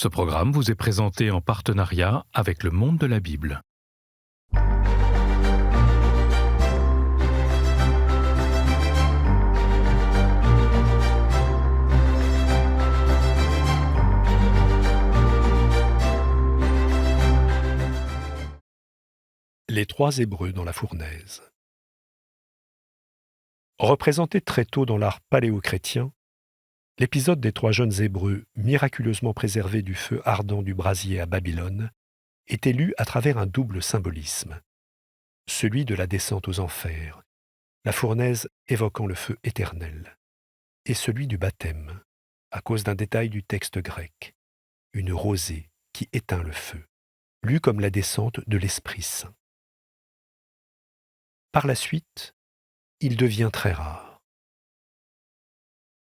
Ce programme vous est présenté en partenariat avec Le Monde de la Bible. Les trois Hébreux dans la fournaise. Représenté très tôt dans l'art paléo-chrétien, l'épisode des trois jeunes Hébreux miraculeusement préservés du feu ardent du brasier à Babylone était lu à travers un double symbolisme, celui de la descente aux enfers, la fournaise évoquant le feu éternel, et celui du baptême, à cause d'un détail du texte grec, une rosée qui éteint le feu, lu comme la descente de l'Esprit Saint. Par la suite, il devient très rare.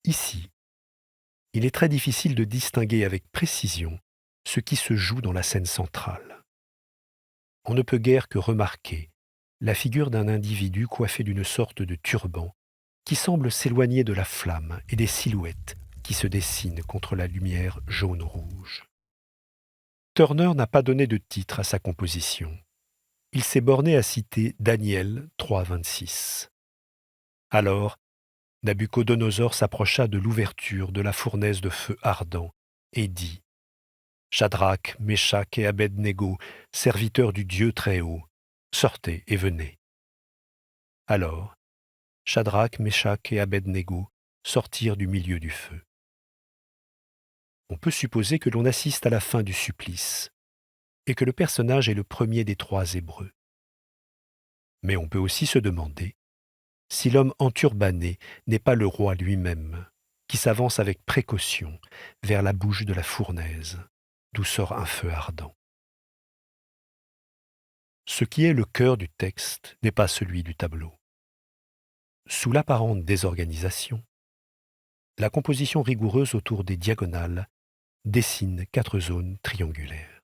Ici, il est très difficile de distinguer avec précision ce qui se joue dans la scène centrale. On ne peut guère que remarquer la figure d'un individu coiffé d'une sorte de turban qui semble s'éloigner de la flamme et des silhouettes qui se dessinent contre la lumière jaune-rouge. Turner n'a pas donné de titre à sa composition. Il s'est borné à citer Daniel 3,26. Alors, Nabuchodonosor s'approcha de l'ouverture de la fournaise de feu ardent et dit « Shadrach, Méshach et Abed-Négo, serviteurs du Dieu Très-Haut, sortez et venez. » Alors, Shadrach, Méshach et Abed-Négo sortirent du milieu du feu. On peut supposer que l'on assiste à la fin du supplice et que le personnage est le premier des trois Hébreux. Mais on peut aussi se demander si l'homme enturbané n'est pas le roi lui-même, qui s'avance avec précaution vers la bouche de la fournaise, d'où sort un feu ardent. Ce qui est le cœur du texte n'est pas celui du tableau. Sous l'apparente désorganisation, la composition rigoureuse autour des diagonales dessine 4 zones triangulaires.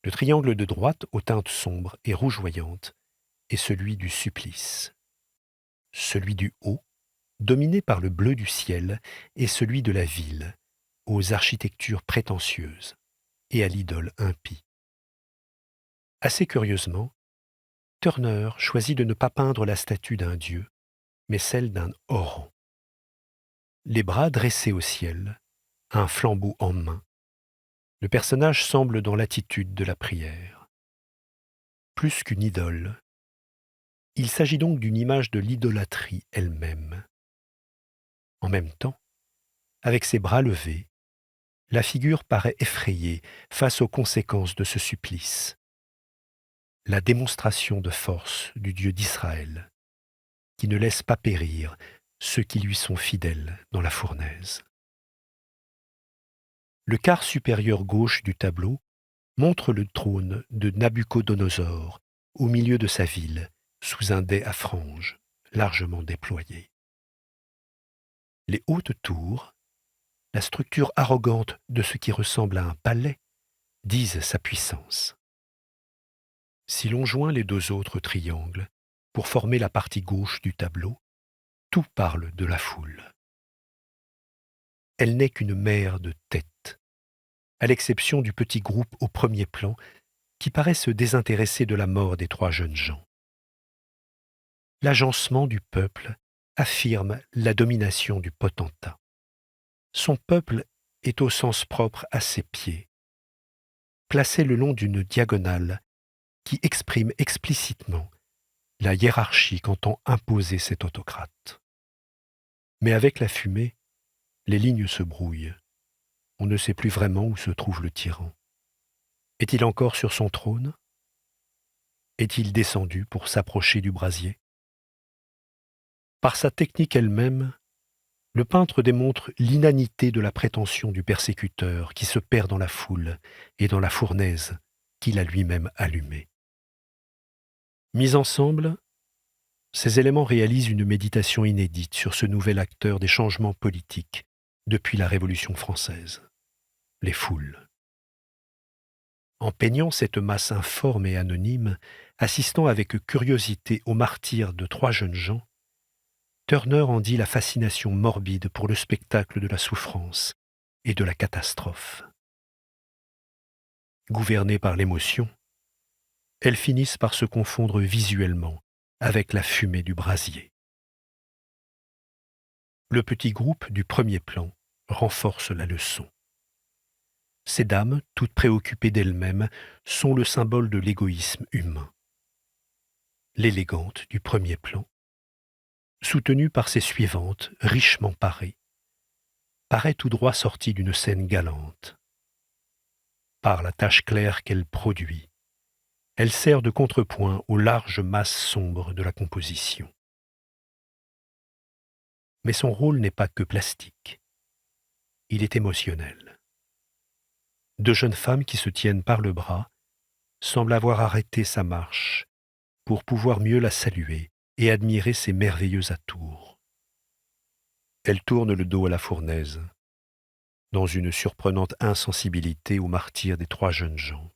Le triangle de droite aux teintes sombres et rougeoyantes est celui du supplice. Celui du haut, dominé par le bleu du ciel, est celui de la ville, aux architectures prétentieuses et à l'idole impie. Assez curieusement, Turner choisit de ne pas peindre la statue d'un dieu, mais celle d'un orang. Les bras dressés au ciel, un flambeau en main, le personnage semble dans l'attitude de la prière. Plus qu'une idole, il s'agit donc d'une image de l'idolâtrie elle-même. En même temps, avec ses bras levés, la figure paraît effrayée face aux conséquences de ce supplice. La démonstration de force du Dieu d'Israël, qui ne laisse pas périr ceux qui lui sont fidèles dans la fournaise. Le quart supérieur gauche du tableau montre le trône de Nabuchodonosor au milieu de sa ville, sous un dais à franges, largement déployé. Les hautes tours, la structure arrogante de ce qui ressemble à un palais, disent sa puissance. Si l'on joint les 2 autres triangles pour former la partie gauche du tableau, tout parle de la foule. Elle n'est qu'une mer de têtes, à l'exception du petit groupe au premier plan qui paraît se désintéresser de la mort des 3 jeunes gens. L'agencement du peuple affirme la domination du potentat. Son peuple est au sens propre à ses pieds, placé le long d'une diagonale qui exprime explicitement la hiérarchie qu'entend imposer cet autocrate. Mais avec la fumée, les lignes se brouillent. On ne sait plus vraiment où se trouve le tyran. Est-il encore sur son trône? Est-il descendu pour s'approcher du brasier? Par sa technique elle-même, le peintre démontre l'inanité de la prétention du persécuteur qui se perd dans la foule et dans la fournaise qu'il a lui-même allumée. Mis ensemble, ces éléments réalisent une méditation inédite sur ce nouvel acteur des changements politiques depuis la Révolution française, les foules. En peignant cette masse informe et anonyme, assistant avec curiosité au martyre de 3 jeunes gens, Turner en dit la fascination morbide pour le spectacle de la souffrance et de la catastrophe. Gouvernées par l'émotion, elles finissent par se confondre visuellement avec la fumée du brasier. Le petit groupe du premier plan renforce la leçon. Ces dames, toutes préoccupées d'elles-mêmes, sont le symbole de l'égoïsme humain. L'élégante du premier plan, soutenue par ses suivantes, richement parées, paraît tout droit sortie d'une scène galante. Par la tache claire qu'elle produit, elle sert de contrepoint aux larges masses sombres de la composition. Mais son rôle n'est pas que plastique. Il est émotionnel. Deux jeunes femmes qui se tiennent par le bras semblent avoir arrêté sa marche pour pouvoir mieux la saluer et admirer ses merveilleux atours. Elle tourne le dos à la fournaise, dans une surprenante insensibilité au martyre des trois jeunes gens.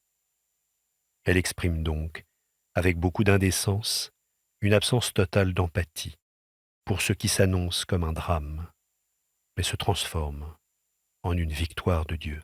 Elle exprime donc, avec beaucoup d'indécence, une absence totale d'empathie pour ce qui s'annonce comme un drame, mais se transforme en une victoire de Dieu.